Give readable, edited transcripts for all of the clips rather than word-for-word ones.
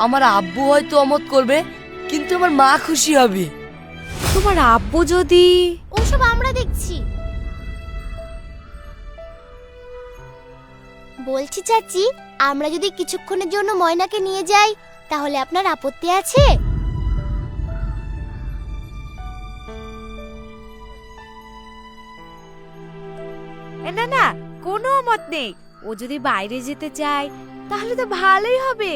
আমার আব্বু হয়তো অমত করবে, কিন্তু আমার মা খুশি হবে। তোমার আব্বু যদি... ওসব আমরা দেখছি। বলছি চাচি, আমরা যদি কিছুক্ষণের জন্য ময়নাকে নিয়ে যাই তাহলে আপনার আপত্তি আছে? না না, কোনো মত নেই। ও যদি বাইরে যেতে চায় তাহলে তো ভালোই হবে।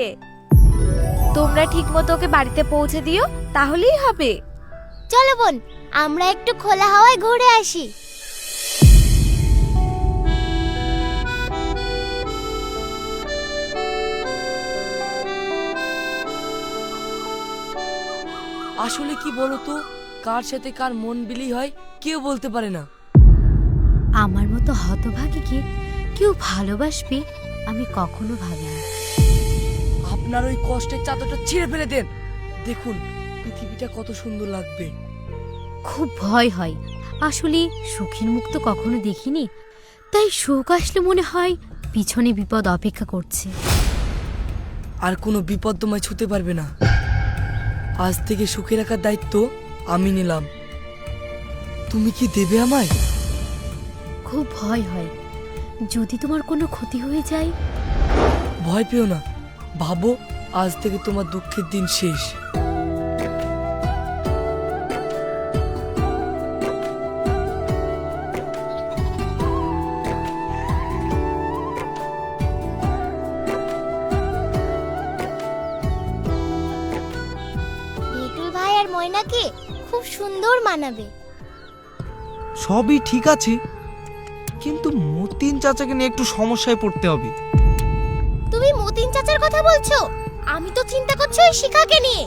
তোমরা ঠিকমতো ওকে বাড়িতে পৌঁছে দিও, তাহলেই হবে। চলো বোন, আমরা একটু খোলা হাওয়ায় ঘুরে আসি। আসলে কি বলতো, কার সাথে কার মন বিলি হয় কেউ বলতে পারে না। আমার মতো হতভাগীকে কেউ ভালোবাসবে আমি কখনো ভাবিনি। আপনার ওই কষ্টের চাদরটা ছিঁড়ে ফেলে দেন, দেখুন পৃথিবীটা কত সুন্দর লাগবে। খুব ভয় হয়, আসলে সুখের মুখ তো কখনো দেখিনি, তাই সুখ আসলে মনে হয় পিছনে বিপদ অপেক্ষা করছে। আর কোনো বিপদ তোমায় ছুতে পারবে না। আজ থেকে সুখে রাখার দায়িত্ব আমি নিলাম। তুমি কি দেবে আমায়? খুব ভয় হয়, যদি তোমার কোনো ক্ষতি হয়ে যায়। ভয় পেও না, ভাবো আজ থেকে তোমার দুঃখের দিন শেষ। ভেটুল ভাই আর ময়নাকে খুব সুন্দর মানাবে। সবই ঠিক আছে, কিন্তু মতিন চাচাকে নিয়ে একটু সমস্যায় পড়তে হবে। তুমি মতিন চাচার কথা বলছো? আমি তো চিন্তা করছি ওই শিখাকে নিয়ে।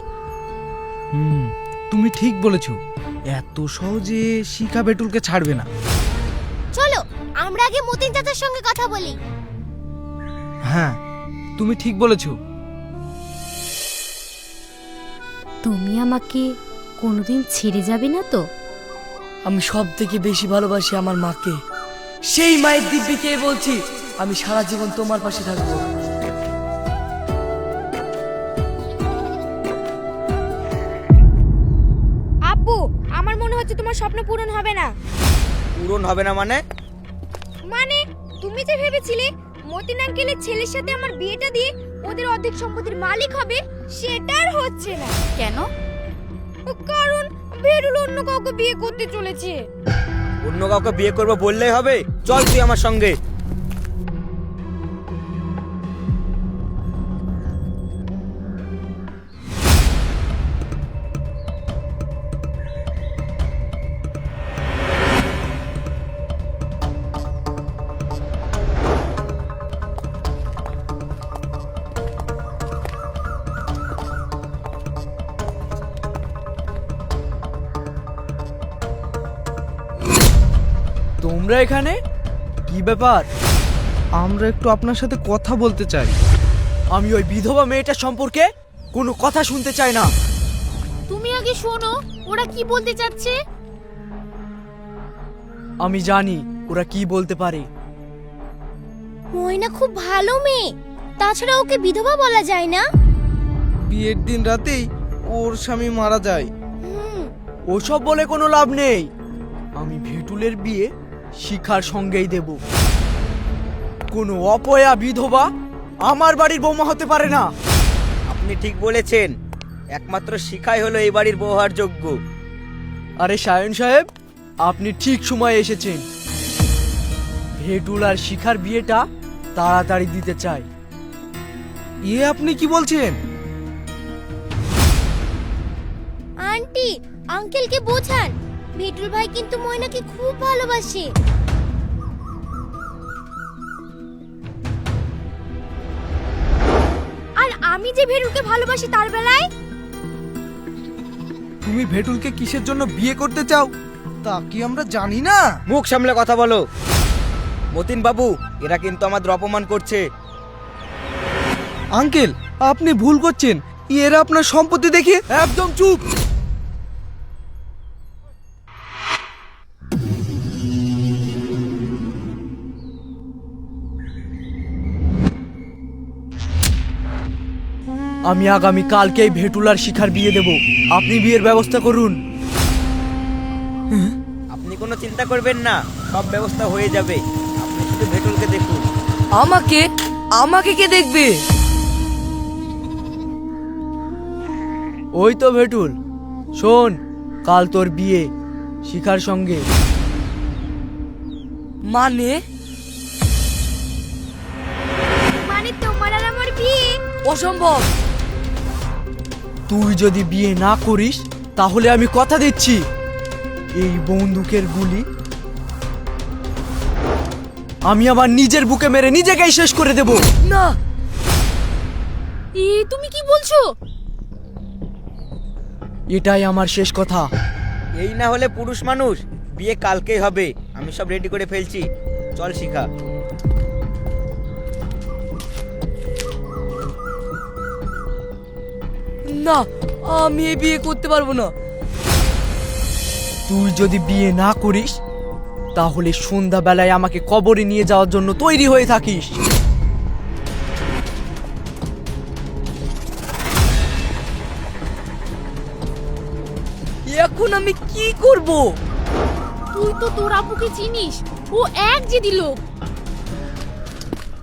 তুমি ঠিক বলেছো, এত সহজে শিখা বেটুলকে ছাড়বে না। চলো আমরা আগে মতিন চাচার সঙ্গে কথা বলি। হ্যাঁ, তুমি ঠিক বলেছো। তুমি আমাকে কোনোদিন ছেড়ে যাবে না তো? আমি সব থেকে বেশি ভালোবাসি আমার মাকে। সেই মায়ের দিব্যিকে বলছি, আমি সারা জীবন তোমার পাশে থাকবো। আব্বু, আমার মনে হচ্ছে তোমার স্বপ্ন পূরণ হবে না। পূরণ হবে না মানে? মানে তুমি যে ভেবেছিলে মতিন আঙ্কেলের ছেলের সাথে আমার বিয়েটা দিয়ে ওদের অর্ধেক সম্পত্তির মালিক হবে, সেটা আর হচ্ছে না। কেন? কারণ ভেটুল অন্য কাউকে বিয়ে করতে চলেছে। অন্য কাউকে বিয়ে করবো বললেই হবে? চল তুই আমার সঙ্গে। তোমরা এখানে কি ব্যাপার? আমরা একটু আপনার সাথে কথা বলতে চাই। আমি ওই বিধবা মেয়েটার সম্পর্কে কোনো কথা শুনতে চাই না। তুমি আগে শোনো ওরা কি বলতে চাচ্ছে। আমি জানি ওরা কি বলতে পারে। ময়না খুব ভালো মেয়ে, তাছাড়া ওকে বিধবা বলা যায় না। বিয়ের দিন রাতেই ওর স্বামী মারা যায়। ওসব বলে কোনো লাভ নেই। আমি ভেটুলের বিয়ে শিখার সঙ্গেই দেব। কোনো অপয়া বিধবা আমার বাড়ির বৌমা হতে পারে না। আপনি ঠিক বলেছেন, একমাত্র শিখাই হলো এই বাড়ির বউ হওয়ার যোগ্য। আরে সায়ন সাহেব, আপনি ঠিক সময়ে এসেছেন। ভেটুল আর শিখার বিয়েটা তাড়াতাড়ি দিতে চাই। আপনি কি বলছেন? আন্টি, আঙ্কেলকে বোঝান, ভেটুল ভাই কিন্তু ময়নাকে খুব ভালোবাসে। আর আমি যে ভেটুলকে ভালোবাসি তার বেলায়? তুমি ভেটুলকে কিসের জন্য বিয়ে করতে চাও তা কি আমরা জানি না? মুখ সামলে কথা বলো। মতিন বাবু, এরা কিন্তু আমাদের অপমান করছে। আঙ্কেল, আপনি ভুল করছেন। এরা আপনার সম্পত্তি দেখে... একদম চুপ। আমি আগামী কালকেই ভেটুল আর শিখার বিয়ে দেব। আপনি বিয়ের ব্যবস্থা করুন। আপনি কোনো চিন্তা করবেন না, সব ব্যবস্থা হয়ে যাবে। আপনি শুধু ভেটুলকে দেখুন। আমাকে আমাকে কে দেখবে? ওই তো ভেটুল, শোন, কাল তোর বিয়ে শিখার সঙ্গে। মানে মানে তোমার আর আমার বিয়ে? অসম্ভব। তুই যদি বিয়ে না করিস তাহলে আমি কথা দিচ্ছি, এই বন্দুকের গুলি আমি আমার নিজের বুকে মেরে নিজেকেই শেষ করে দেব। না, তুমি কি বলছো? এটাই আমার শেষ কথা। এই না হলে পুরুষ মানুষ, বিয়ে কালকেই হবে। আমি সব রেডি করে ফেলছি, চল শিখা। না, আমি এই বিয়ে করতে পারবো না। তুই যদি বিয়ে না করিস তাহলে সন্ধ্যাবেলায় আমাকে কবরে নিয়ে যাওয়ার জন্য তৈরি হয়ে থাকিস। এখন আমি কি করব? তুই তো তোর আব্বুকে চিনিস, ও এক জেদি লোক।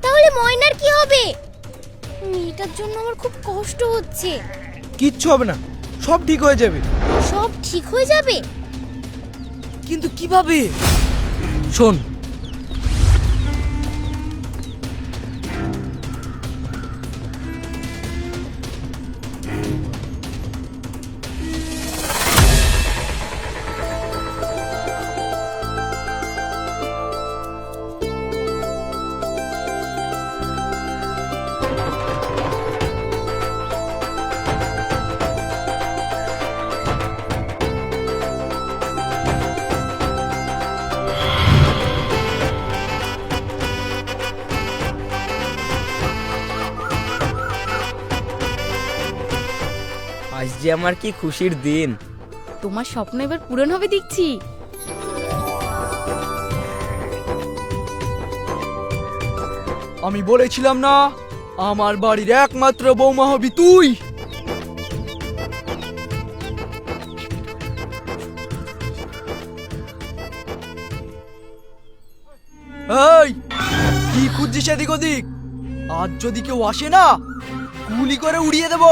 তাহলে ময়নার কি হবে? মেয়েটার জন্য আমার খুব কষ্ট হচ্ছে। কিচ্ছু হবে না, সব ঠিক হয়ে যাবে। সব ঠিক হয়ে যাবে? কিন্তু কিভাবে? শোন, আজ যে আমার কি খুশির দিন। তোমার স্বপ্ন এবার পূরণ হবে দেখছি। আমি বলেছিলাম না, আমার বাড়ির একমাত্র বৌমা হবি তুই। এই, কি খুঁজছিস এদিক ওদিক? আজ যদি কেউ আসে না, গুলি করে উড়িয়ে দেব।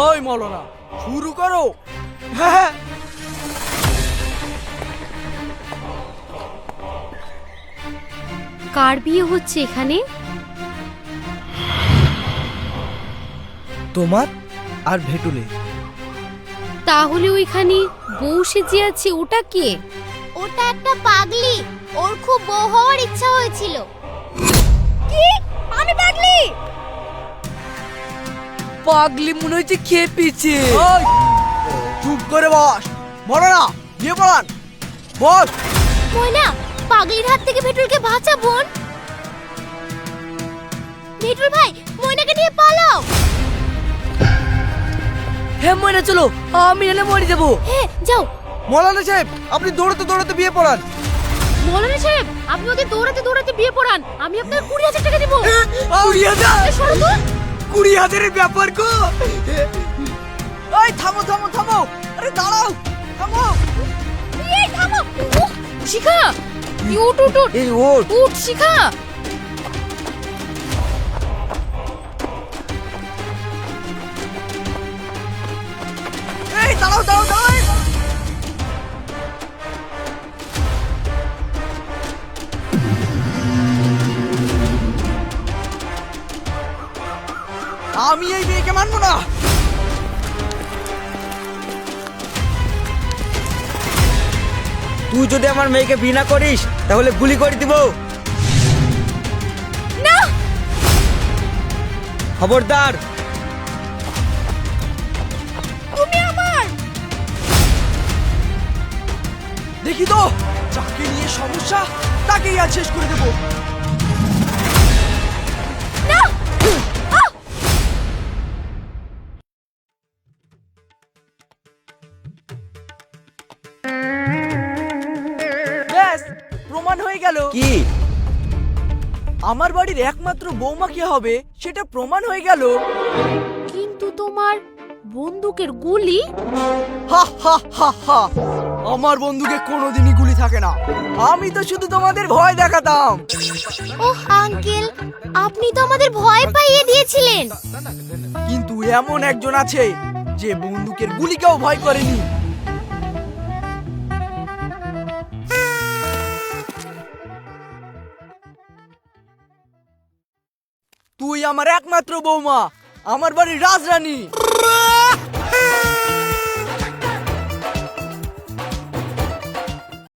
ওই মৌলানা, শুরু করো। হ্যাঁ, কার বিয়ে হচ্ছে এখানে? তোমার আর ভেটুলের। তাহলে ওইখানে বউ সেজে আছে, ওটা কে? ওটা একটা পাগলি, ওর খুব বউ হওয়ার ইচ্ছা হয়েছিল। কি? আমি পাগলি? পাগলি মনে হচ্ছে খেপেছে। ওই, চুপ করে বস। মৌলানা, বিয়ে পড়ান, বস। ময়না, পাগলির হাত থেকে ভেটুলকে বাঁচা বোন। ভেটুল ভাই, ময়নাকে নিয়ে পালাও। হ্যাঁ ময়না, চলো, আমি নাহলে মরে যাবো। হ্যাঁ, যাও। মৌলানা সাহেব, আপনি দৌড়াতে দৌড়াতে বিয়ে পড়ান। মৌলানা সাহেব, আপনি ওকে দৌড়াতে দৌড়াতে বিয়ে পড়ান, আমি আপনার 20,000 টাকা দেবো। 20,000? সরো তো। 20,000-এর ব্যাপার গো। এই থামো থামো থামো, আরে দাঁড়াও, থামো। এই থামো। উহ, শিখা, এই উঠ উঠ উঠ, এই ওঠ। উঠ শিখা। এই দাঁড়াও দাঁড়াও দাঁড়াও। আমি এই মেয়েকে মানবো না। তুই যদি আমার মেয়েকে বিয়ে না করিস তাহলে গুলি করে দিব। না। খবরদার। তুমি আমার। দেখি তো, যাকে নিয়ে সমস্যা তাকেই আজ শেষ করে দেবো। না। ব্যাস, প্রমাণ হয়ে গেল। কি? আমার বাড়ির একমাত্র বৌমা কে হবে সেটা প্রমাণ হয়ে গেল। কিন্তু তোমার বন্দুকের গুলি? হা হা হা হা, আমার বন্ধুকে কোনোদিনই গুলি থাকে না। আমি তো শুধু তোমাদের ভয় দেখাতাম। ওহ আঙ্কেল, আপনি তো আমাদের ভয় পাইয়ে দিয়েছিলেন। কিন্তু এমন একজন আছে যে বন্দুকের গুলিকেও ভয় করেনি। তুই আমার একমাত্র বৌমা, আমার বাড়ির রাজরানী।